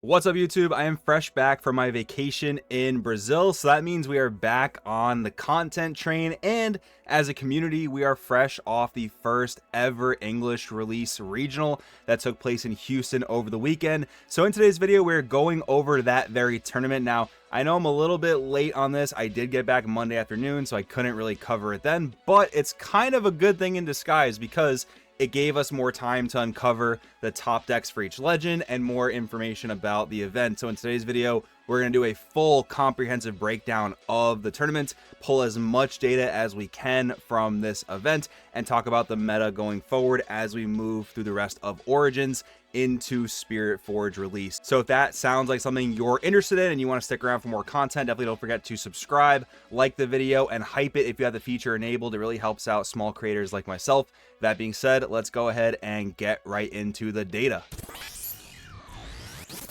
What's up, YouTube? I am fresh back from my vacation in Brazil, so that means we are back on the content train, and as a community we are fresh off the first ever English release regional that took place in Houston over the weekend. So in today's video we're going over that very tournament. Now I know I'm a little bit late on this. I did get back Monday afternoon, so I couldn't really cover it then, but it's kind of a good thing in disguise because it gave us more time to uncover the top decks for each legend and more information about the event. So in today's video, we're going to do a full comprehensive breakdown of the tournament, pull as much data as we can from this event, and talk about the meta going forward as we move through the rest of Origins into Spirit Forge release. So if that sounds like something you're interested in and you want to stick around for more content, definitely don't forget to subscribe, like the video, and hype it if you have the feature enabled. It really helps out small creators like myself. That being said, let's go ahead and get right into the data.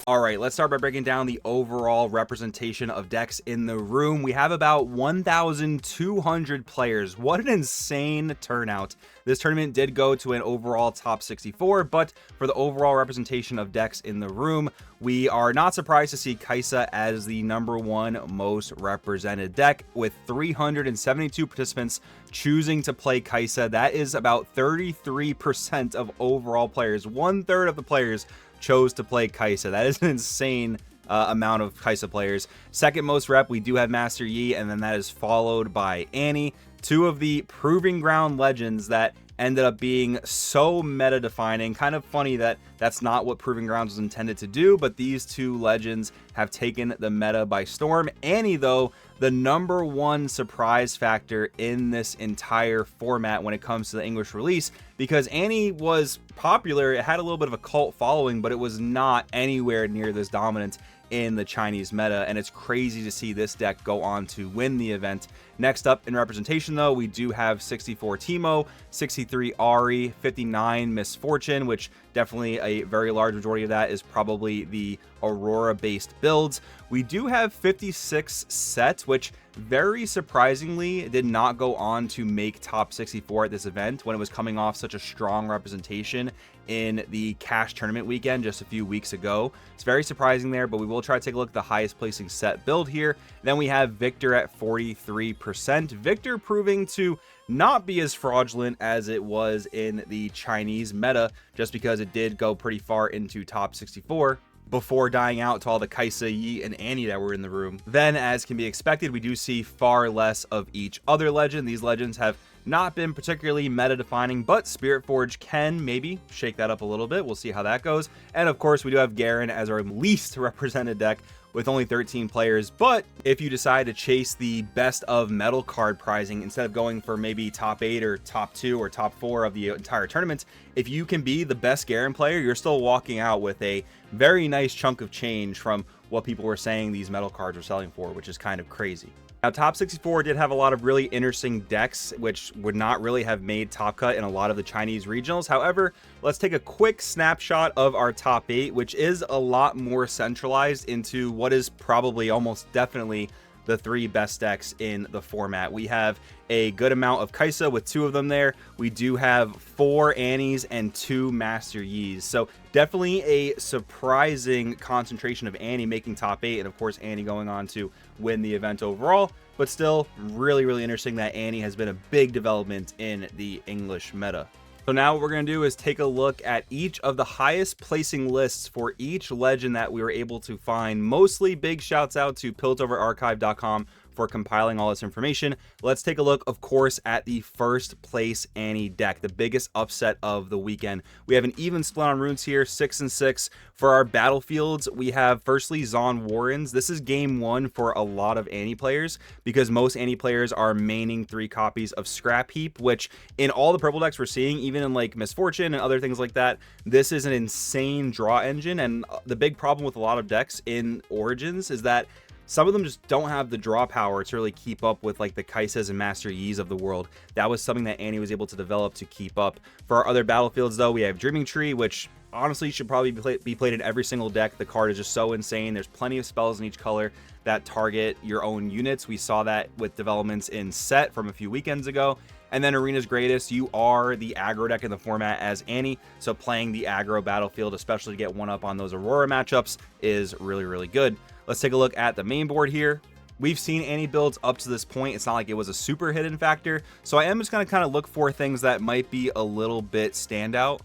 All right, let's start by breaking down the overall representation of decks in the room. We have about 1,200 players. What an insane turnout. This tournament did go to an overall top 64, but for the overall representation of decks in the room, we are not surprised to see Kai'Sa as the #1 most represented deck, with 372 participants choosing to play Kai'Sa. That is about 33% of overall players. 1/3 of the players chose to play Kai'Sa. That is an insane amount of Kai'Sa players. Second most rep, we do have Master Yi, and then that is followed by Annie, two of the proving ground legends that ended up being so meta defining. Kind of funny that that's not what Proving Grounds was intended to do, but these two legends have taken the meta by storm. Annie, though, the #1 surprise factor in this entire format when it comes to the English release, because Annie was popular. It had a little bit of a cult following, but it was not anywhere near this dominant in the Chinese meta, and it's crazy to see this deck go on to win the event. Next up in representation, though, we do have 64 Teemo, 63 Ahri, 59 Misfortune, which definitely a very large majority of that is probably the Aurora based builds. We do have 56 Set, which very surprisingly did not go on to make top 64 at this event when it was coming off such a strong representation in the cash tournament weekend just a few weeks ago. It's very surprising there, but we will try to take a look at the highest placing Set build here. Then we have Victor at 43%. Victor proving to not be as fraudulent as it was in the Chinese meta, just because it did go pretty far into top 64 before dying out to all the Kai'Sa, Yi, and Annie that were in the room. Then, as can be expected, we do see far less of each other legend. These legends have not been particularly meta defining, but Spirit Forge can maybe shake that up a little bit. We'll see how that goes. And of course, we do have Garen as our least represented deck with only 13 players. But if you decide to chase the best of metal card pricing instead of going for maybe top 8 or top 2 or top 4 of the entire tournament, if you can be the best Garen player, you're still walking out with a very nice chunk of change from what people were saying these metal cards were selling for, which is kind of crazy. Now, top 64 did have a lot of really interesting decks, which would not really have made top cut in a lot of the Chinese regionals. However, let's take a quick snapshot of our top 8, which is a lot more centralized into what is probably almost definitely the 3 best decks in the format. We have a good amount of Kai'Sa with 2 of them there. We do have 4 Annies and 2 Master Yis. So definitely a surprising concentration of Annie making top 8, and of course Annie going on to win the event overall. But still really, really interesting that Annie has been a big development in the English meta. So now what we're going to do is take a look at each of the highest placing lists for each legend that we were able to find. Mostly big shouts out to piltoverarchive.com for compiling all this information. Let's take a look, of course, at the first place Annie deck, the biggest upset of the weekend. We have an even split on runes here, 6 and 6. For our battlefields, we have firstly Zon Warrens. This is game 1 for a lot of Annie players because most Annie players are maining 3 copies of Scrap Heap, which in all the purple decks we're seeing, even in like Misfortune and other things like that, this is an insane draw engine. And the big problem with a lot of decks in Origins is that some of them just don't have the draw power to really keep up with like the Kai'Sas and Master Yis of the world. That was something that Annie was able to develop to keep up. For our other battlefields, though, we have Dreaming Tree, which honestly should probably be played in every single deck. The card is just so insane. There's plenty of spells in each color that target your own units. We saw that with developments in Set from a few weekends ago. And then Arena's Greatest, you are the aggro deck in the format as Annie, so playing the aggro battlefield, especially to get one up on those Aurora matchups, is really, really good. Let's take a look at the main board here. We've seen Annie builds up to this point. It's not like it was a super hidden factor, so I am just going to kind of look for things that might be a little bit standout.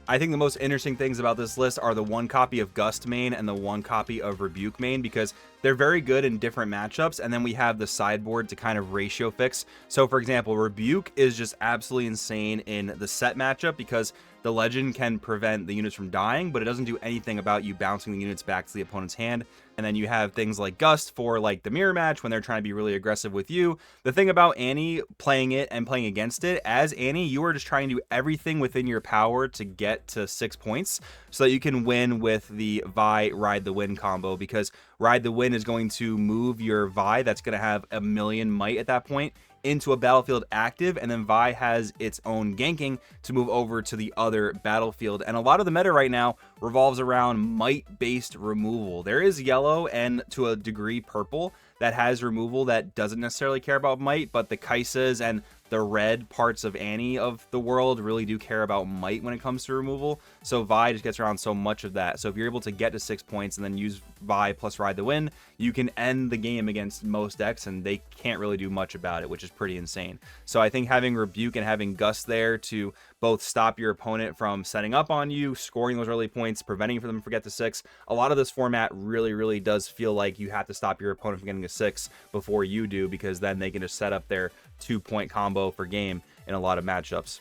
I think the most interesting things about this list are the 1 copy of Gust main and the 1 copy of Rebuke main, because they're very good in different matchups, and then we have the sideboard to kind of ratio fix. So for example, Rebuke is just absolutely insane in the set matchup because the legend can prevent the units from dying, but it doesn't do anything about you bouncing the units back to the opponent's hand. And then you have things like Gust for like the mirror match when they're trying to be really aggressive with you. The thing about Annie playing it and playing against it, as Annie, you are just trying to do everything within your power to get to 6 points so that you can win with the Vi Ride the Wind combo, because Ride the Wind is going to move your Vi that's going to have a million might at that point into a battlefield active, and then Vi has its own ganking to move over to the other battlefield. And a lot of the meta right now revolves around might-based removal. There is yellow and to a degree purple that has removal that doesn't necessarily care about might, but the Kaisas and the red parts of Annie of the world really do care about might when it comes to removal. So Vi just gets around so much of that. So if you're able to get to 6 points and then use Vi plus Ride the Wind, you can end the game against most decks and they can't really do much about it, which is pretty insane. So I think having Rebuke and having Gust there to both stop your opponent from setting up on you, scoring those early points, preventing them from get to 6. A lot of this format really does feel like you have to stop your opponent from getting to 6 before you do, because then they can just set up their 2-point combo for game in a lot of matchups.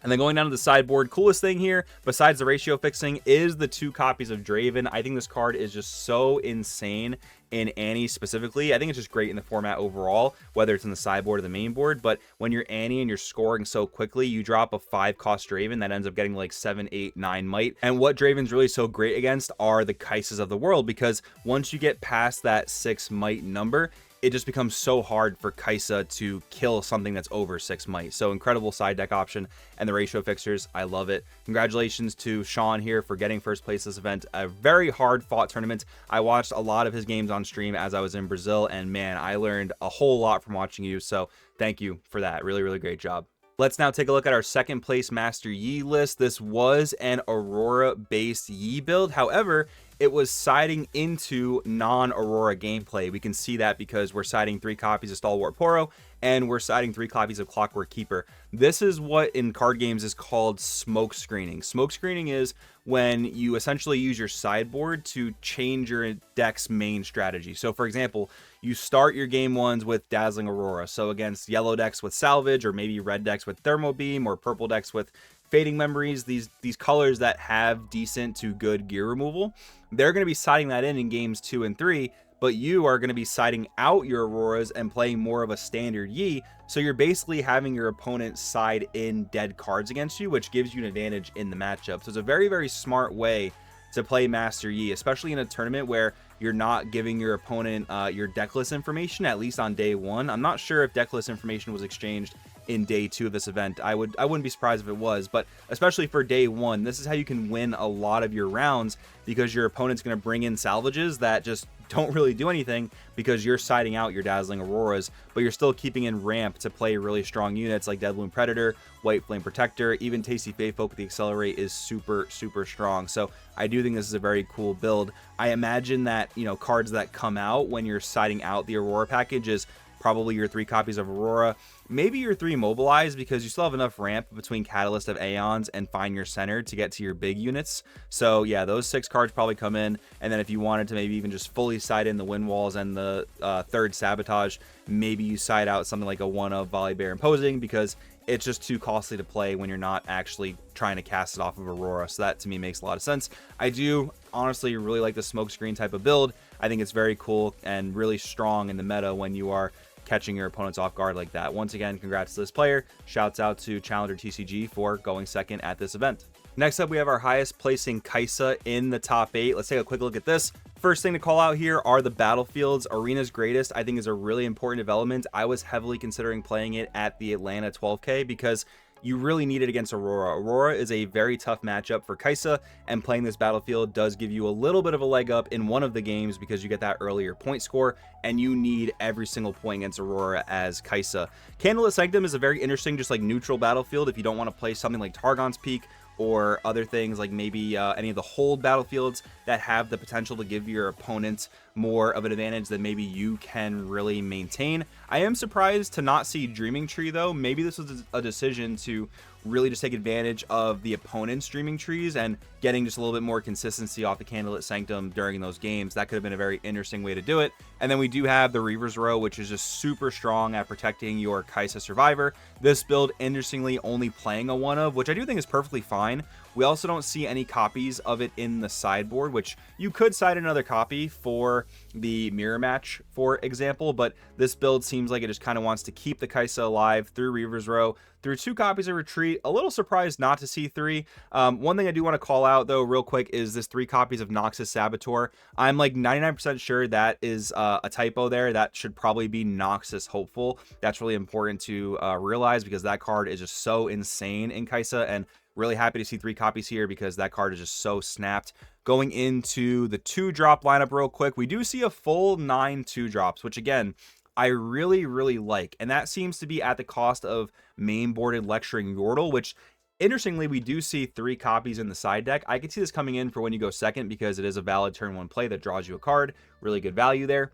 And then going down to the sideboard, coolest thing here, besides the ratio fixing, is the 2 copies of Draven. I think this card is just so insane in Annie specifically. I think it's just great in the format overall, whether it's in the sideboard or the main board. But when you're Annie and you're scoring so quickly, you drop a 5-cost Draven that ends up getting like 7, 8, 9 might. And what Draven's really so great against are the Kaisas of the world, because once you get past that 6 might number, it just becomes so hard for Kaisa to kill something that's over 6 might. So incredible side deck option, and the ratio fixtures, I love it. Congratulations to Sean here for getting first place this event. A very hard fought tournament. I watched a lot of his games on stream as I was in Brazil, and man, I learned a whole lot from watching you. So thank you for that. Really great job. Let's now take a look at our second place Master Yi list. This was an Aurora based Yi build. However, it was siding into non-Aurora gameplay. We can see that because we're siding 3 copies of Stalwart Poro and we're siding 3 copies of Clockwork Keeper. This is what in card games is called smoke screening. Smoke screening is when you essentially use your sideboard to change your deck's main strategy. So for example, you start your game ones with Dazzling Aurora. So against yellow decks with Salvage, or maybe red decks with Thermo Beam, or purple decks with Fading Memories, these colors that have decent to good gear removal, they're going to be siding that in games 2 and 3, but you are going to be siding out your Auroras and playing more of a standard Yi. So you're basically having your opponent side in dead cards against you, which gives you an advantage in the matchup. So it's a very smart way to play Master Yi, especially in a tournament where you're not giving your opponent your deck list information, at least on day 1. I'm not sure if deck list information was exchanged in day 2 of this event. I wouldn't be surprised if it was, but especially for day 1, this is how you can win a lot of your rounds, because your opponent's going to bring in salvages that just don't really do anything because you're siding out your Dazzling Auroras, but you're still keeping in ramp to play really strong units like Deadloom Predator, White Flame Protector. Even Tasty Feyfolk with the Accelerate is super strong. So I do think this is a very cool build. I imagine that, you know, cards that come out when you're siding out the Aurora package is probably your 3 copies of Aurora, maybe your 3 Mobilize, because you still have enough ramp between Catalyst of Aeons and Find Your Center to get to your big units. So yeah, those 6 cards probably come in, and then if you wanted to maybe even just fully side in the Wind Walls and the 3rd Sabotage, maybe you side out something like a 1 of Volibear Imposing, because it's just too costly to play when you're not actually trying to cast it off of Aurora. So that to me makes a lot of sense. I do honestly really like the smoke screen type of build. I think it's very cool and really strong in the meta when you are catching your opponents off guard like that. Once again, congrats to this player. Shouts out to Challenger TCG for going second at this event. Next up, we have our highest placing Kaisa in the top 8. Let's take a quick look at this. First thing to call out here are the battlefields. Arena's Greatest, I think, is a really important development. I was heavily considering playing it at the Atlanta 12K because you really need it against Aurora. Aurora is a very tough matchup for Kai'Sa, and playing this battlefield does give you a little bit of a leg up in one of the games because you get that earlier point score, and you need every single point against Aurora as Kai'Sa. Candlelit Sanctum is a very interesting, just like neutral battlefield if you don't want to play something like Targon's Peak or other things like maybe any of the hold battlefields that have the potential to give your opponent more of an advantage than maybe you can really maintain. I am surprised to not see Dreaming Tree though. Maybe this was a decision to really just take advantage of the opponent's Dreaming Trees and getting just a little bit more consistency off the Candlelit Sanctum during those games. That could have been a very interesting way to do it. And then we do have the Reaver's Row, which is just super strong at protecting your Kai'Sa Survivor. This build, interestingly, only playing a 1 of, which I do think is perfectly fine. We also don't see any copies of it in the sideboard, which you could side another copy for the mirror match, for example, but this build seems like it just kind of wants to keep the Kai'Sa alive through Reaver's Row, through 2 copies of Retreat. A little surprised not to see 3. One thing I do want to call out, though, real quick, is this 3 copies of Noxus Saboteur. I'm like 99% sure that is a typo there. That should probably be Noxus Hopeful. That's really important to realize because that card is just so insane in Kai'Sa, and really happy to see 3 copies here because that card is just so snapped. Going into the 2-drop lineup real quick, we do see a full 9 2-drops, which again, I really like. And that seems to be at the cost of main-boarded Lecturing Yordle, which interestingly, we do see 3 copies in the side deck. I could see this coming in for when you go second because it is a valid turn 1 play that draws you a card. Really good value there.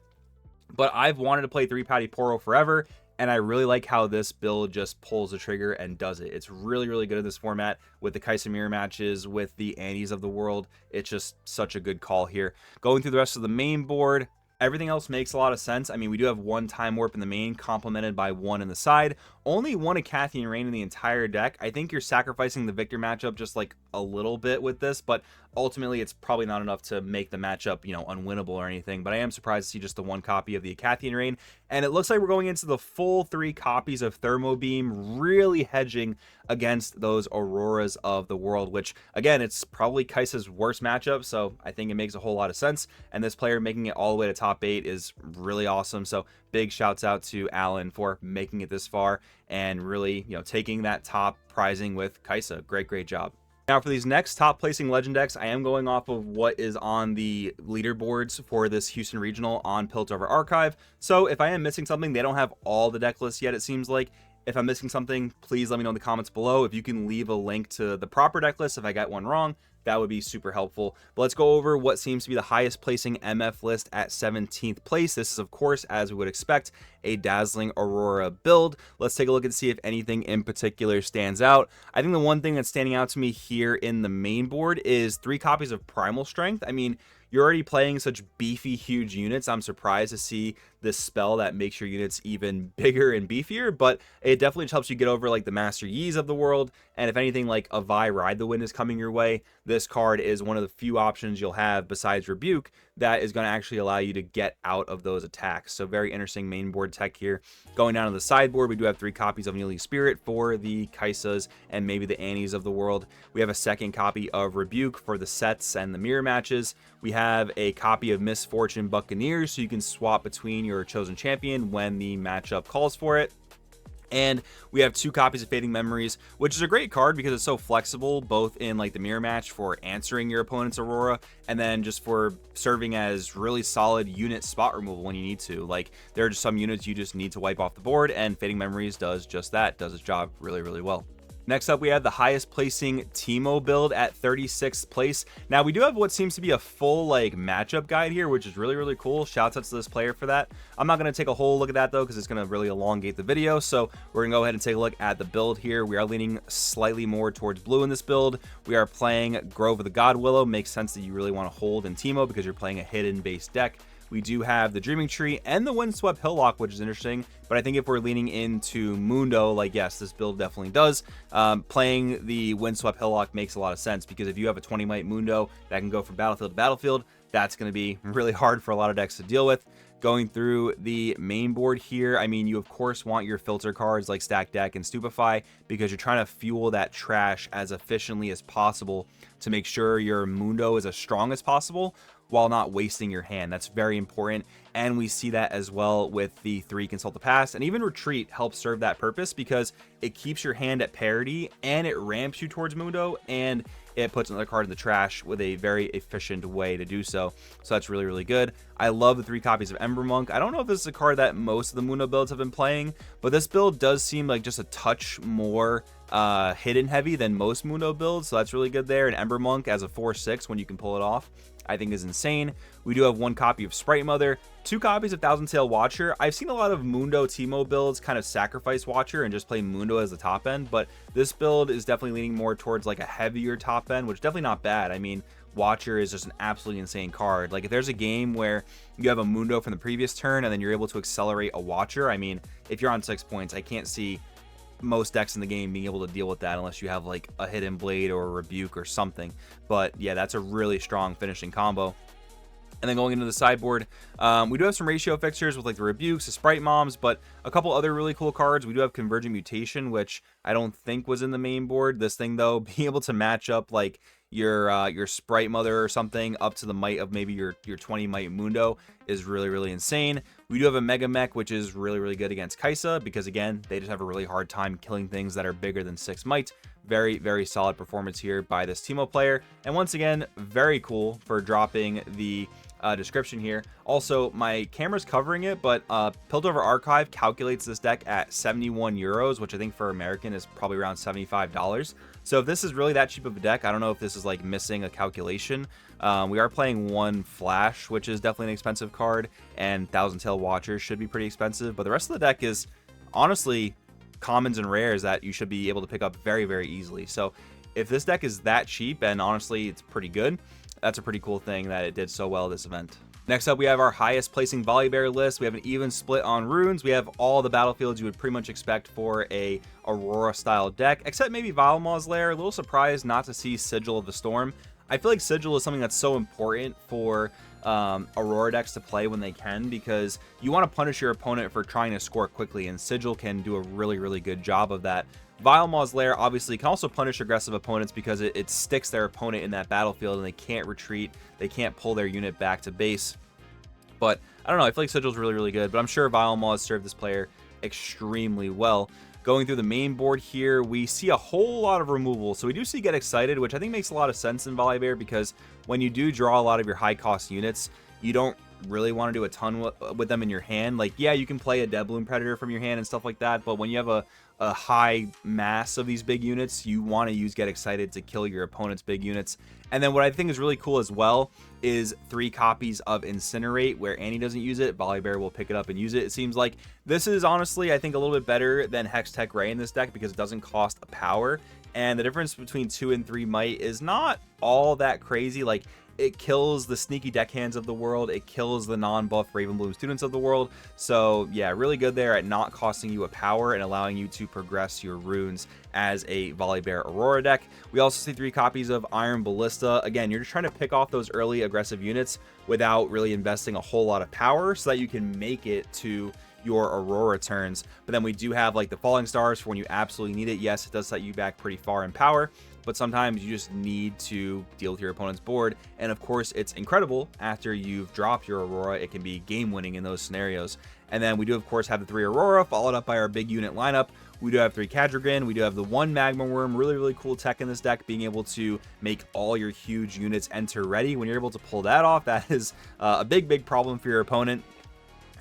But I've wanted to play 3 Patty Poro forever, and I really like how this build just pulls the trigger and does it. It's really good in this format with the Kai'Sa mirror matches, with the Annies of the world. It's just such a good call here. Going through the rest of the main board, everything else makes a lot of sense. I mean, we do have 1 Time Warp in the main, complemented by 1 in the side. Only 1 Acathian Rain in the entire deck. I think you're sacrificing the Victor matchup just like a little bit with this, but ultimately it's probably not enough to make the matchup, you know, unwinnable or anything. But I am surprised to see just the 1 copy of the Acathian Rain. And it looks like we're going into the full 3 copies of Thermo Beam, really hedging against those Auroras of the world, which again, it's probably Kai'Sa's worst matchup, so I think it makes a whole lot of sense. And this player making it all the way to top 8 is really awesome. So big shouts out to Alan for making it this far and really, you know, taking that top prizing with Kai'Sa. Great job. Now for these next top placing legend decks, I am going off of what is on the leaderboards for this Houston Regional on Piltover Archive. So if I am missing something, they don't have all the deck lists yet, it seems like. If I'm missing something, please let me know in the comments below. If you can leave a link to the proper deck list if I got one wrong, that would be super helpful. But let's go over what seems to be the highest placing MF list at 17th place. This is, of course, as we would expect, a Dazzling Aurora build. Let's take a look and see if anything in particular stands out. I think the one thing that's standing out to me here in the main board is 3 copies of Primal Strength. I mean, you're already playing such beefy, huge units. I'm surprised to see this spell that makes your units even bigger and beefier, but it definitely just helps you get over like the Master Yi's of the world. And if anything, like a Vi Ride the Wind is coming your way, this card is one of the few options you'll have besides Rebuke that is going to actually allow you to get out of those attacks. So very interesting main board tech here. Going down to the sideboard, we do have 3 copies of Kneeling Spirit for the Kai'Sas and maybe the Annies of the world. We have a 2nd copy of Rebuke for the sets and the mirror matches. We have a copy of Misfortune Buccaneers, so you can swap between your chosen champion when the matchup calls for it. And we have 2 copies of Fading Memories, which is a great card because it's so flexible, both in like the mirror match for answering your opponent's Aurora, and then just for serving as really solid unit spot removal when you need to. Like, there are just some units you just need to wipe off the board, and Fading Memories does just that, does its job really well. Next up, we have the highest placing Teemo build at 36th place. Now, we do have what seems to be a full like matchup guide here, which is really cool. Shouts out to this player for that. I'm not going to take a whole look at that though, because it's going to really elongate the video. So we're going to go ahead and take a look at the build here. We are leaning slightly more towards blue in this build. We are playing Grove of the God Willow. Makes sense that you really want to hold in Teemo because you're playing a hidden base deck. We do have the Dreaming Tree and the Windswept Hillock, which is interesting. But I think if we're leaning into Mundo, like, yes, this build definitely does. Playing the Windswept Hillock makes a lot of sense because if you have a 20 might Mundo that can go from battlefield to battlefield, that's going to be really hard for a lot of decks to deal with. Going through the main board here, I mean, you of course want your filter cards like Stack Deck and Stupefy, because you're trying to fuel that trash as efficiently as possible to make sure your Mundo is as strong as possible while not wasting your hand. That's very important, and we see that as well with the 3 Consult the Past, and even Retreat helps serve that purpose because it keeps your hand at parity and it ramps you towards Mundo, and it puts another card in the trash with a very efficient way to do so. So that's really, really good. I love the 3 copies of Ember Monk. I don't know if this is a card that most of the Mundo builds have been playing, but this build does seem like just a touch more hidden heavy than most Mundo builds, so that's really good there. And Ember Monk as a 4/6 when you can pull it off, I think is insane. We do have 1 copy of Sprite Mother, 2 copies of Thousand Tail Watcher. I've seen a lot of Mundo Teemo builds kind of sacrifice Watcher and just play Mundo as the top end, but this build is definitely leaning more towards like a heavier top end, which is definitely not bad. I mean, Watcher is just an absolutely insane card. Like if there's a game where you have a Mundo from the previous turn and then you're able to accelerate a Watcher, I mean, if you're on 6 points, I can't see most decks in the game being able to deal with that unless you have like a Hidden Blade or a Rebuke or something. But yeah, that's a really strong finishing combo. And then going into the sideboard, we do have some ratio fixtures with like the Rebukes, the Sprite Moms, but a couple other really cool cards. We do have Convergent Mutation, which I don't think was in the main board. This thing though, being able to match up like your Sprite Mother or something up to the might of maybe your 20 might Mundo is really, really insane. We do have a Mega Mech, which is really, really good against Kaisa because again, they just have a really hard time killing things that are bigger than 6 might. Very, very solid performance here by this Teemo player. And once again, very cool for dropping the description here. Also, my camera's covering it, but Piltover Archive calculates this deck at 71 euros, which I think for American is probably around $75. So if this is really that cheap of a deck, I don't know if this is like missing a calculation. We are playing 1 Flash, which is definitely an expensive card, and Thousand Tail Watchers should be pretty expensive, but the rest of the deck is honestly commons and rares that you should be able to pick up very, very easily. So if this deck is that cheap, and honestly it's pretty good, that's a pretty cool thing that it did so well this event. Next up, we have our highest placing Volibear list. We have an even split on runes. We have all the battlefields you would pretty much expect for a Aurora style deck, except maybe Vilemaw's Lair. A little surprised not to see Sigil of the Storm. I feel like Sigil is something that's so important for Aurora decks to play when they can, because you want to punish your opponent for trying to score quickly, and Sigil can do a really, really good job of that. Vilemaw's Lair obviously can also punish aggressive opponents because it sticks their opponent in that battlefield and they can't retreat, they can't pull their unit back to base. But I don't know, I feel like Sigil's really, really good, but I'm sure Vilemaw has served this player extremely well. Going through the main board here, we see a whole lot of removal. So we do see Get Excited, which I think makes a lot of sense in Volibear, because when you do draw a lot of your high cost units, you don't really want to do a ton with them in your hand. Like, yeah, you can play a Dead Bloom Predator from your hand and stuff like that, but when you have a high mass of these big units, you want to use Get Excited to kill your opponent's big units. And then what I think is really cool as well is 3 copies of Incinerate, where Annie doesn't use it, Volibear will pick it up and use it. It seems like this is honestly, I think, a little bit better than Hextech Ray in this deck because it doesn't cost a power, and the difference between 2 and 3 might is not all that crazy. Like, it kills the sneaky deckhands of the world, it kills the non-buff Ravenbloom students of the world. So yeah, really good there at not costing you a power and allowing you to progress your runes as a Volibear Aurora deck. We also see 3 copies of Iron Ballista. Again, you're just trying to pick off those early aggressive units without really investing a whole lot of power so that you can make it to your Aurora turns. But then we do have like the Falling Stars for when you absolutely need it. Yes, it does set you back pretty far in power, but sometimes you just need to deal with your opponent's board. And of course, it's incredible after you've dropped your Aurora. It can be game winning in those scenarios. And then we do, of course, have the 3 Aurora, followed up by our big unit lineup. We do have 3 Kadrigan. We do have the 1 Magma Worm. Really, really cool tech in this deck, being able to make all your huge units enter ready. When you're able to pull that off, that is a big, big problem for your opponent.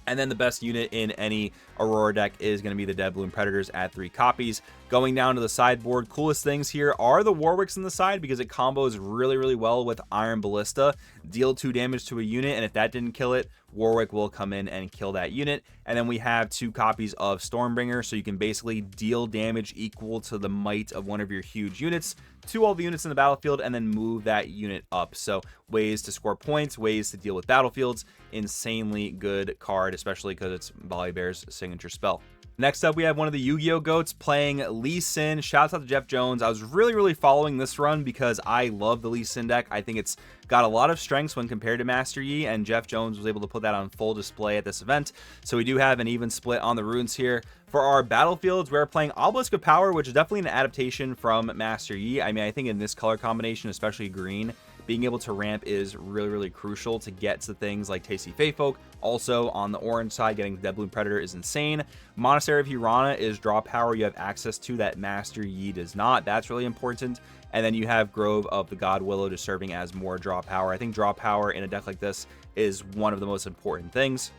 And then the best unit in any Aurora deck is going to be the Dead Bloom Predators at 3 copies. Going down to the sideboard, coolest things here are the Warwicks in the side because it combos really, really well with Iron Ballista. Deal 2 damage to a unit, and if that didn't kill it, Warwick will come in and kill that unit. And then we have 2 copies of Stormbringer, so you can basically deal damage equal to the might of one of your huge units to all the units in the battlefield and then move that unit up. So ways to score points, ways to deal with battlefields. Insanely good card, especially because it's Volibear's signature spell. Next up, we have one of the Yu-Gi-Oh goats playing Lee Sin. Shouts out to Jeff Jones. I was really following this run because I love the Lee Sin deck. I think it's got a lot of strengths when compared to Master Yi, and Jeff Jones was able to put that on full display at this event. So we do have an even split on the runes here. For our battlefields, we're playing Obelisk of Power, which is definitely an adaptation from Master Yi. I mean, I think in this color combination, especially green, being able to ramp is really crucial to get to things like Tasty Fey Folk. Also, on the orange side, getting Dead Bloom Predator is insane. Monastery of Hirana is draw power you have access to that Master Yi does not. That's really important. And then you have Grove of the God Willow just serving as more draw power. I think draw power in a deck like this is one of the most important things.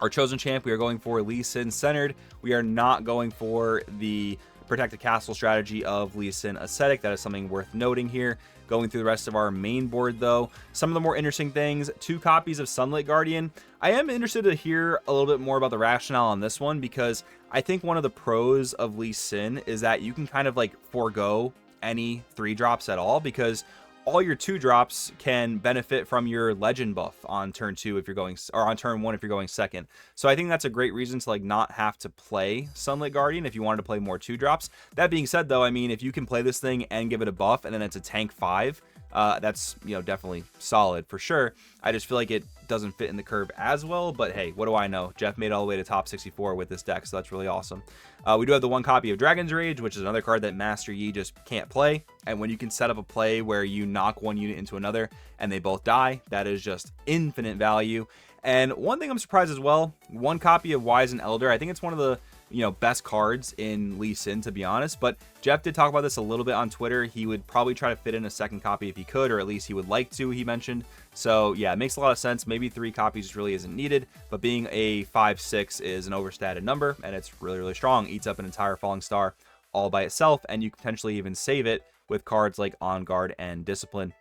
Our chosen champ, we are going for Lee Sin centered. We are not going for the Protect the Castle strategy of Lee Sin Ascetic. That is something worth noting here. Going through the rest of our main board, though, some of the more interesting things: 2 copies of Sunlit Guardian. I am interested to hear a little bit more about the rationale on this one, because I think one of the pros of Lee Sin is that you can kind of like forego any 3 drops at all, because all your 2 drops can benefit from your legend buff on turn 2 if you're going, or on turn 1 if you're going second. So I think that's a great reason to like not have to play Sunlit Guardian if you wanted to play more 2 drops. That being said, though, I mean, if you can play this thing and give it a buff and then it's a tank 5, that's, you know, definitely solid for sure. I just feel like it doesn't fit in the curve as well, but hey, what do I know? Jeff made it all the way to top 64 with this deck, so that's really awesome. We do have the 1 copy of Dragon's Rage, which is another card that Master Yi just can't play, and when you can set up a play where you knock one unit into another and they both die, that is just infinite value. And one thing I'm surprised as well, 1 copy of Wizened Elder. I think it's one of the, you know, best cards in Lee Sin, to be honest, but Jeff did talk about this a little bit on Twitter. He would probably try to fit in a 2nd copy if he could, or at least he would like to, he mentioned. So yeah, it makes a lot of sense. Maybe 3 copies really isn't needed, but being a 5/6 is an overstated number, and it's really strong. Eats up an entire Falling Star all by itself, and you can potentially even save it with cards like On Guard and Discipline.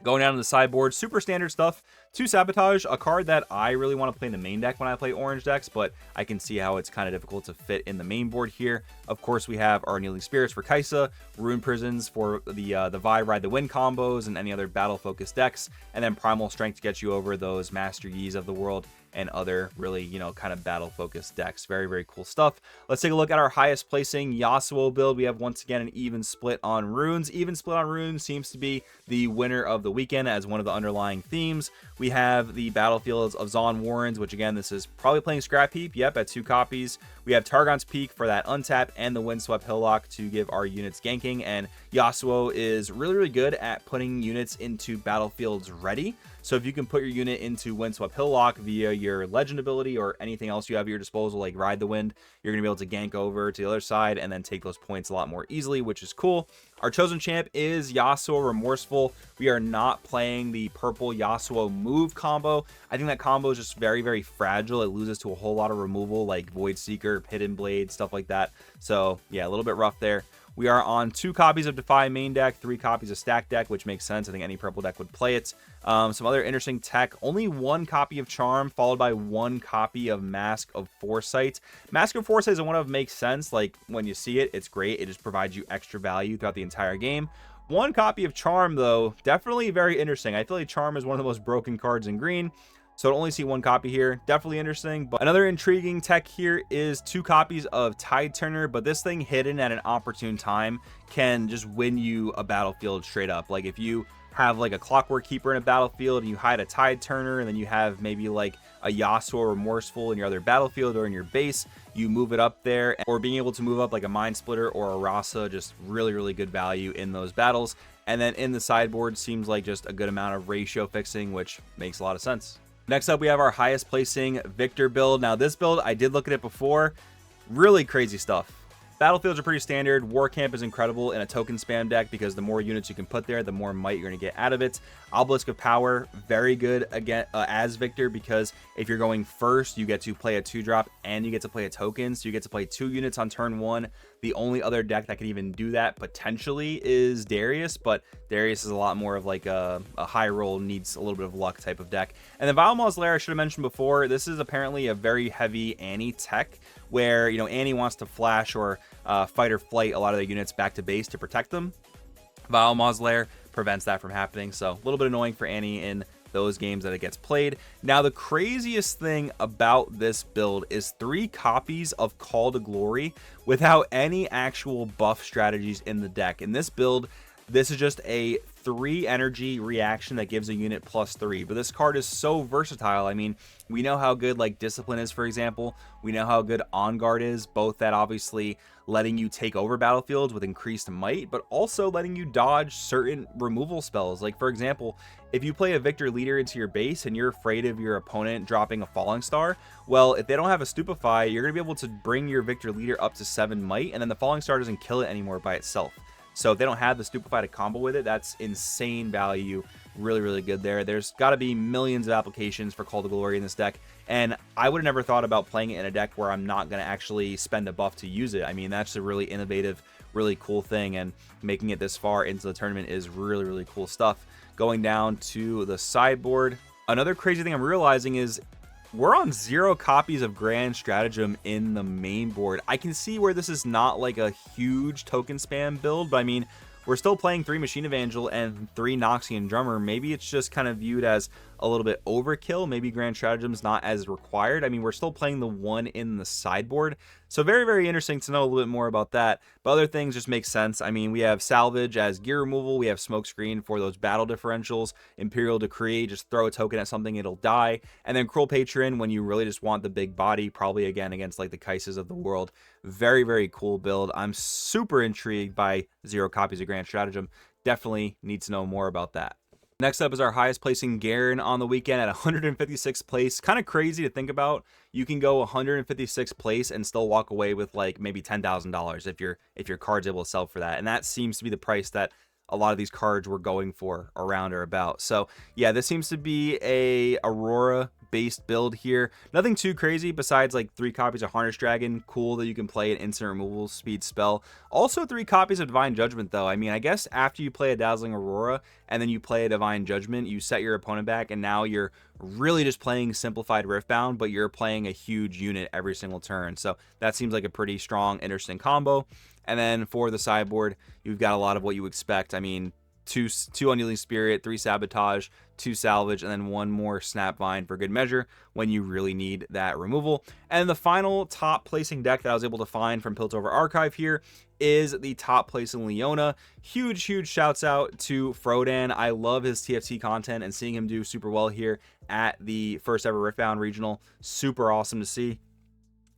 Going down to the sideboard, super standard stuff. 2 Sabotage, a card that I really want to play in the main deck when I play orange decks, but I can see how it's kind of difficult to fit in the main board here. Of course, we have our Kneeling Spirits for Kaisa, Rune Prisons for the Vi Ride the Wind combos and any other battle-focused decks, and then Primal Strength to get you over those Master Yis of the world and other really, you know, kind of battle-focused decks. Very cool stuff. Let's take a look at our highest placing Yasuo build. We have once again an even split on runes. Even split on runes seems to be the winner of the weekend as one of the underlying themes. We have the battlefields of Zon Warrens, which again, this is probably playing Scrap Heap. Yep, at 2 copies. We have Targon's Peak for that untap and the Windswept Hillock to give our units ganking. And Yasuo is really good at putting units into battlefields ready. So if you can put your unit into Windswept Hillock via your legend ability or anything else you have at your disposal, like Ride the Wind, you're going to be able to gank over to the other side and then take those points a lot more easily, which is cool. Our chosen champ is Yasuo Remorseful. We are not playing the purple Yasuo move combo. I think that combo is just very fragile. It loses to a whole lot of removal like Void Seeker, Hidden Blade, stuff like that. So yeah, a little bit rough there. We are on 2 copies of Defy main deck, 3 copies of Stack deck, which makes sense. I think any purple deck would play it. Some other interesting tech, only 1 copy of Charm, followed by 1 copy of Mask of Foresight. Mask of Foresight is one of makes sense. Like, when you see it, it's great. It just provides you extra value throughout the entire game. 1 copy of Charm, though, definitely very interesting. I feel like Charm is one of the most broken cards in green. So I'll only see 1 copy here. Definitely interesting. But another intriguing tech here is 2 copies of Tide Turner. But this thing hidden at an opportune time can just win you a battlefield straight up. Like if you have like a Clockwork Keeper in a battlefield and you hide a Tide Turner, and then you have maybe like a Yasuo Remorseful in your other battlefield or in your base, you move it up there, or being able to move up like a Mind Splitter or a Rasa, just really good value in those battles. And then in the sideboard seems like just a good amount of ratio fixing, which makes a lot of sense. Next up, we have our highest placing Victor build. Now this build, I did look at it before. Really crazy stuff. Battlefields are pretty standard. War Camp is incredible in a token spam deck because the more units you can put there, the more might you're going to get out of it. Obelisk of Power, very good again as Victor, because if you're going first, you get to play a 2-drop and you get to play a token. So you get to play 2 units on turn 1. The only other deck that can even do that potentially is Darius, but Darius is a lot more of like a high roll, needs a little bit of luck type of deck. And the Vile Mausoleer, I should have mentioned before, this is apparently a very heavy Annie tech, where, you know, Annie wants to flash or fight or flight a lot of their units back to base to protect them. Vile Mausoleer prevents that from happening, so a little bit annoying for Annie in those games that it gets played. Now, the craziest thing about this build is 3 copies of Call to Glory without any actual buff strategies in the deck. In this build, this is just a 3 energy reaction that gives a unit +3, but this card is so versatile. I mean, we know how good like Discipline is, for example. We know how good On Guard is, both that obviously letting you take over battlefields with increased might, but also letting you dodge certain removal spells. Like, for example, if you play a Victor Leader into your base and you're afraid of your opponent dropping a Falling Star, well, if they don't have a Stupefy, you're going to be able to bring your Victor Leader up to 7 might, and then the Falling Star doesn't kill it anymore by itself. So if they don't have the Stupefy to combo with it, that's insane value. Really, really good there. There's got to be millions of applications for Call to Glory in this deck, and I would have never thought about playing it in a deck where I'm not going to actually spend a buff to use it. I mean, that's a really innovative, really cool thing, and making it this far into the tournament is really, really cool stuff. Going down to the sideboard, another crazy thing I'm realizing is we're on 0 copies of Grand Stratagem in the main board. I can see where this is not like a huge token spam build, but I mean, we're still playing 3 Machine Evangel and 3 Noxian Drummer. Maybe it's just kind of viewed as a little bit overkill. Maybe Grand Stratagem's not as required. I mean, we're still playing the 1 in the sideboard. So very, very interesting to know a little bit more about that. But other things just make sense. I mean, we have Salvage as gear removal. We have Smokescreen for those battle differentials. Imperial Decree, just throw a token at something, it'll die. And then Cruel Patron when you really just want the big body, probably again against like the Kaises of the world. Very, very cool build. I'm super intrigued by 0 copies of Grand Stratagem. Definitely need to know more about that. Next up is our highest placing Garen on the weekend at 156th place. Kind of crazy to think about. You can go 156th place and still walk away with like maybe $10,000 if your card's able to sell for that. And that seems to be the price that a lot of these cards were going for around or about. So yeah, this seems to be a Aurora based build here. Nothing too crazy besides like 3 copies of Harness Dragon. Cool that you can play an instant removal speed spell. Also 3 copies of Divine Judgment though. I mean, I guess after you play a Dazzling Aurora and then you play a Divine Judgment, you set your opponent back and now you're really just playing simplified Riftbound, but you're playing a huge unit every single turn. So that seems like a pretty strong, interesting combo. And then for the sideboard, you've got a lot of what you expect. I mean, two Unyielding Spirit, 3 Sabotage, 2 Salvage, and then 1 more Snapvine for good measure when you really need that removal. And the final top placing deck that I was able to find from Piltover Archive here is the top placing Leona. Huge, huge shouts out to Frodan. I love his TFT content, and seeing him do super well here at the first ever Riftbound Regional, super awesome to see.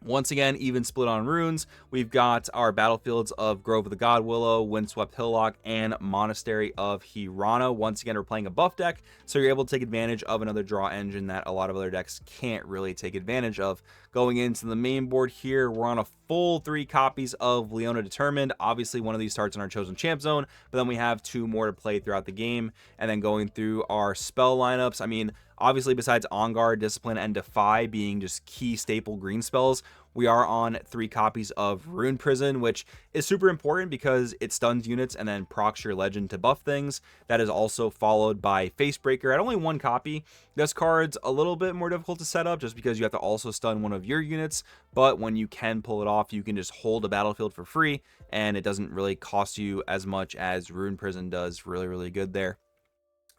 Once again, even split on runes. We've got our battlefields of Grove of the God Willow, Windswept Hillock, and Monastery of Hirana. Once again, we're playing a buff deck, so you're able to take advantage of another draw engine that a lot of other decks can't really take advantage of. Going into the main board here, we're on a full 3 copies of Leona Determined. Obviously, one of these starts in our Chosen Champ Zone, but then we have 2 more to play throughout the game. And then going through our spell lineups, I mean, obviously, besides On Guard, Discipline, and Defy being just key staple green spells, we are on 3 copies of Rune Prison, which is super important because it stuns units and then procs your legend to buff things. That is also followed by Facebreaker at only 1 copy. This card's a little bit more difficult to set up just because you have to also stun one of your units, but when you can pull it off, you can just hold a battlefield for free, and it doesn't really cost you as much as Rune Prison does. Really, really good there.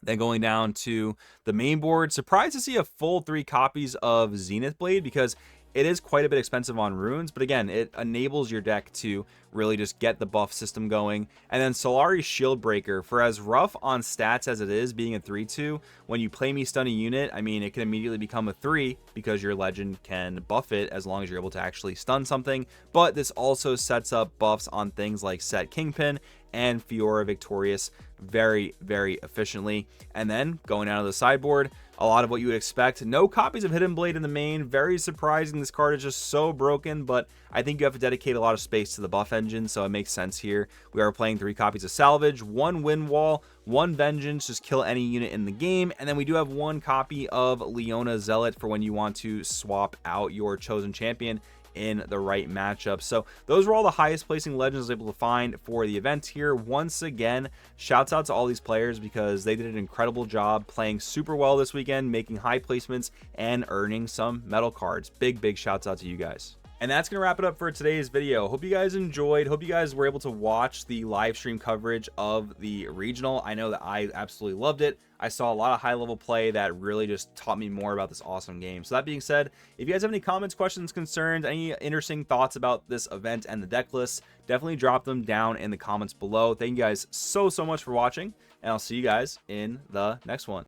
Then going down to the main board, surprised to see a full 3 copies of Zenith Blade because it is quite a bit expensive on runes, but again, it enables your deck to really just get the buff system going. And then Solari's Shieldbreaker, for as rough on stats as it is, being a 3/2, when you play me stun a unit, I mean, it can immediately become a 3 because your legend can buff it as long as you're able to actually stun something. But this also sets up buffs on things like Set Kingpin and Fiora Victorious very, very efficiently. And then going out of the sideboard, a lot of what you would expect. No copies of Hidden Blade in the main. Very surprising. This card is just so broken, but I think you have to dedicate a lot of space to the buff engine, so it makes sense here. We are playing 3 copies of Salvage, 1 Wind Wall, 1 Vengeance, just kill any unit in the game, and then we do have 1 copy of Leona Zealot for when you want to swap out your chosen champion in the right matchup. So those were all the highest placing legends I was able to find for the event here. Once again, shouts out to all these players because they did an incredible job playing super well this weekend, making high placements and earning some metal cards. Big shouts out to you guys. And that's going to wrap it up for today's video. Hope you guys enjoyed. Hope you guys were able to watch the live stream coverage of the regional. I know that I absolutely loved it. I saw a lot of high level play that really just taught me more about this awesome game. So that being said, if you guys have any comments, questions, concerns, any interesting thoughts about this event and the deck lists, definitely drop them down in the comments below. Thank you guys so much for watching, and I'll see you guys in the next one.